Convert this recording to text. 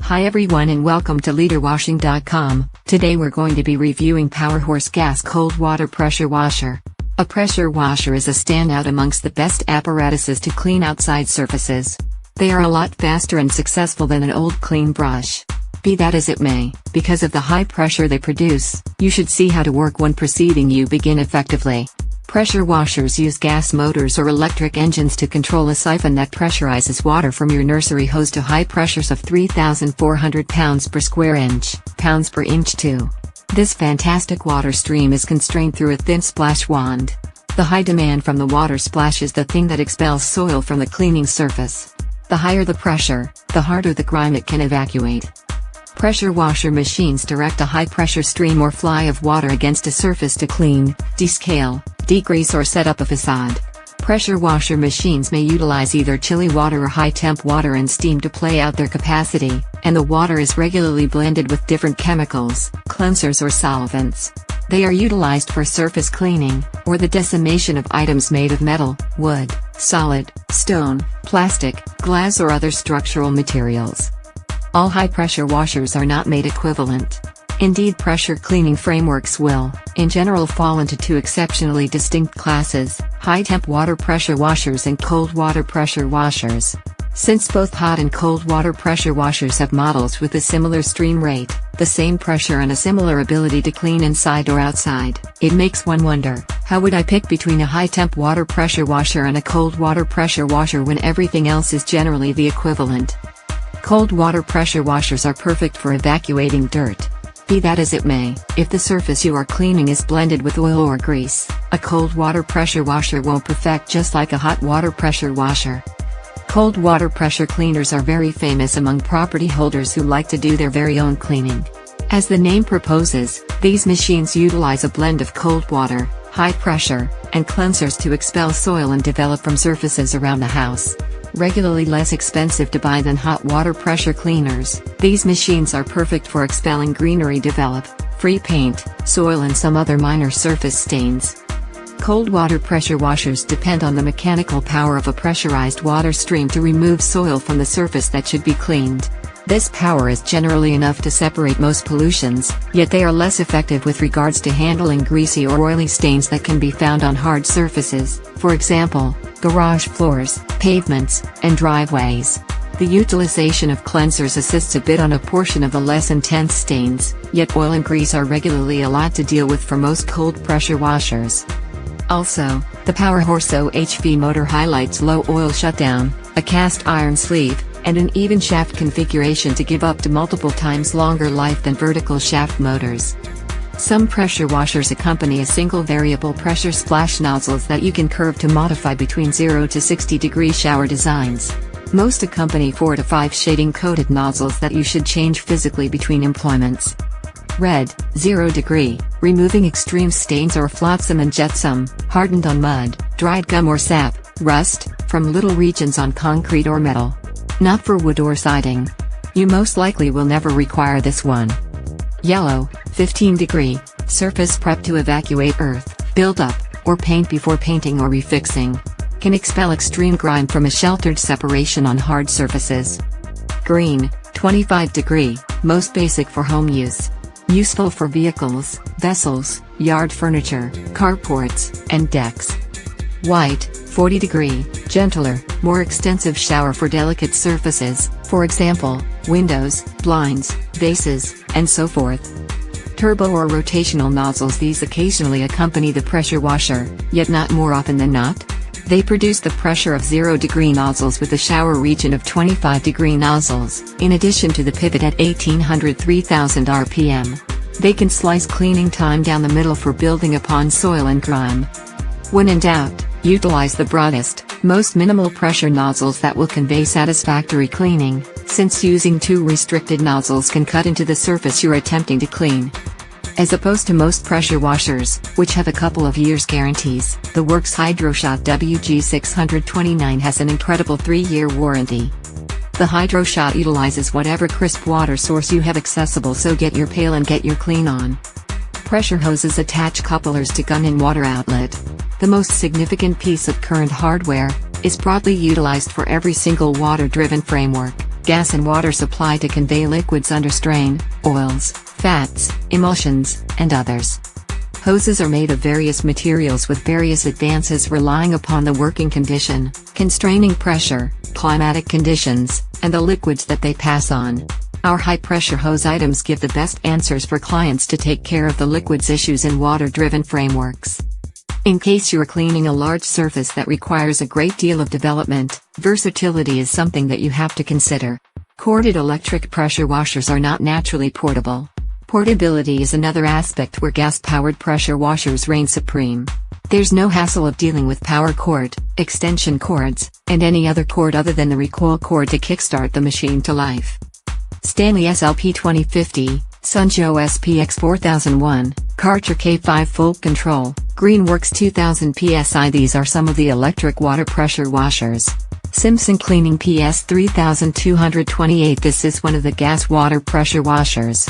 Hi everyone and welcome to leaderwashing.com. Today we're going to be reviewing Powerhorse Gas Cold Water Pressure Washer. A pressure washer is a standout amongst the best apparatuses to clean outside surfaces. They are a lot faster and successful than an old clean brush. Be that as it may, because of the high pressure they produce, you should see how to work one preceding you begin effectively. Pressure washers use gas motors or electric engines to control a siphon that pressurizes water from your nursery hose to high pressures of 3,400 pounds per square inch, pounds per inch too. This fantastic water stream is constrained through a thin splash wand. The high demand from the water splash is the thing that expels soil from the cleaning surface. The higher the pressure, the harder the grime it can evacuate. Pressure washer machines direct a high-pressure stream or fly of water against a surface to clean, descale, degrease or set up a facade. Pressure washer machines may utilize either chilly water or high-temp water and steam to play out their capacity, and the water is regularly blended with different chemicals, cleansers or solvents. They are utilized for surface cleaning, or the decimation of items made of metal, wood, solid, stone, plastic, glass or other structural materials. All high-pressure washers are not made equivalent. Indeed, pressure cleaning frameworks will, in general, fall into two exceptionally distinct classes: high-temp water pressure washers and cold water pressure washers. Since both hot and cold water pressure washers have models with a similar stream rate, the same pressure and a similar ability to clean inside or outside, it makes one wonder, how would I pick between a high-temp water pressure washer and a cold water pressure washer when everything else is generally the equivalent? Cold water pressure washers are perfect for evacuating dirt. Be that as it may, if the surface you are cleaning is blended with oil or grease, a cold water pressure washer won't perfect just like a hot water pressure washer. Cold water pressure cleaners are very famous among property holders who like to do their very own cleaning. As the name proposes, these machines utilize a blend of cold water, high pressure, and cleansers to expel soil and develop from surfaces around the house. Regularly less expensive to buy than hot water pressure cleaners, these machines are perfect for expelling greenery develop, free paint, soil and some other minor surface stains. Cold water pressure washers depend on the mechanical power of a pressurized water stream to remove soil from the surface that should be cleaned. This power is generally enough to separate most pollutions, yet they are less effective with regards to handling greasy or oily stains that can be found on hard surfaces, for example, garage floors, pavements, and driveways. The utilization of cleansers assists a bit on a portion of the less intense stains, yet oil and grease are regularly a lot to deal with for most cold pressure washers. Also, the Powerhorse OHV motor highlights low oil shutdown, a cast iron sleeve, and an even shaft configuration to give up to multiple times longer life than vertical shaft motors. Some pressure washers accompany a single variable pressure splash nozzles that you can curve to modify between 0 to 60-degree shower designs. Most accompany 4 to 5 shading coated nozzles that you should change physically between employments. Red, 0 degree, removing extreme stains or flotsam and jetsam, hardened on mud, dried gum or sap, rust, from little regions on concrete or metal. Not for wood or siding. You most likely will never require this one. Yellow, 15 degree, surface prep to evacuate earth, build up, or paint before painting or refixing. Can expel extreme grime from a sheltered separation on hard surfaces. Green, 25 degree, most basic for home use. Useful for vehicles, vessels, yard furniture, carports, and decks. White, 40 degree, gentler, more extensive shower for delicate surfaces, for example, windows, blinds, vases, and so forth. Turbo or rotational nozzles. These occasionally accompany the pressure washer, yet not more often than not. They produce the pressure of 0 degree nozzles with a shower region of 25 degree nozzles, in addition to the pivot at 1800-3000 RPM. They can slice cleaning time down the middle for building upon soil and grime. When in doubt, utilize the broadest, most minimal pressure nozzles that will convey satisfactory cleaning, since using too restricted nozzles can cut into the surface you're attempting to clean. As opposed to most pressure washers, which have a couple of years guarantees, the Works HydroShot WG629 has an incredible 3-year warranty. The HydroShot utilizes whatever crisp water source you have accessible, so get your pail and get your clean on. Pressure hoses attach couplers to gun and water outlet. The most significant piece of current hardware, is broadly utilized for every single water-driven framework. gas and water supply to convey liquids under strain, oils, fats, emulsions, and others. Hoses are made of various materials with various advances relying upon the working condition, constraining pressure, climatic conditions, and the liquids that they pass on. Our high-pressure hose items give the best answers for clients to take care of the liquids issues in water-driven frameworks. In case you are cleaning a large surface that requires a great deal of development, versatility is something that you have to consider. Corded electric pressure washers are not naturally portable. Portability is another aspect where gas-powered pressure washers reign supreme. There's no hassle of dealing with power cord, extension cords, and any other cord other than the recoil cord to kickstart the machine to life. Stanley SLP 2050, Sunjo SPX 4001, Karcher K5 Full Control, Greenworks 2000 PSI. These are some of the electric water pressure washers. Simpson Cleaning PS 3228. This is one of the gas water pressure washers.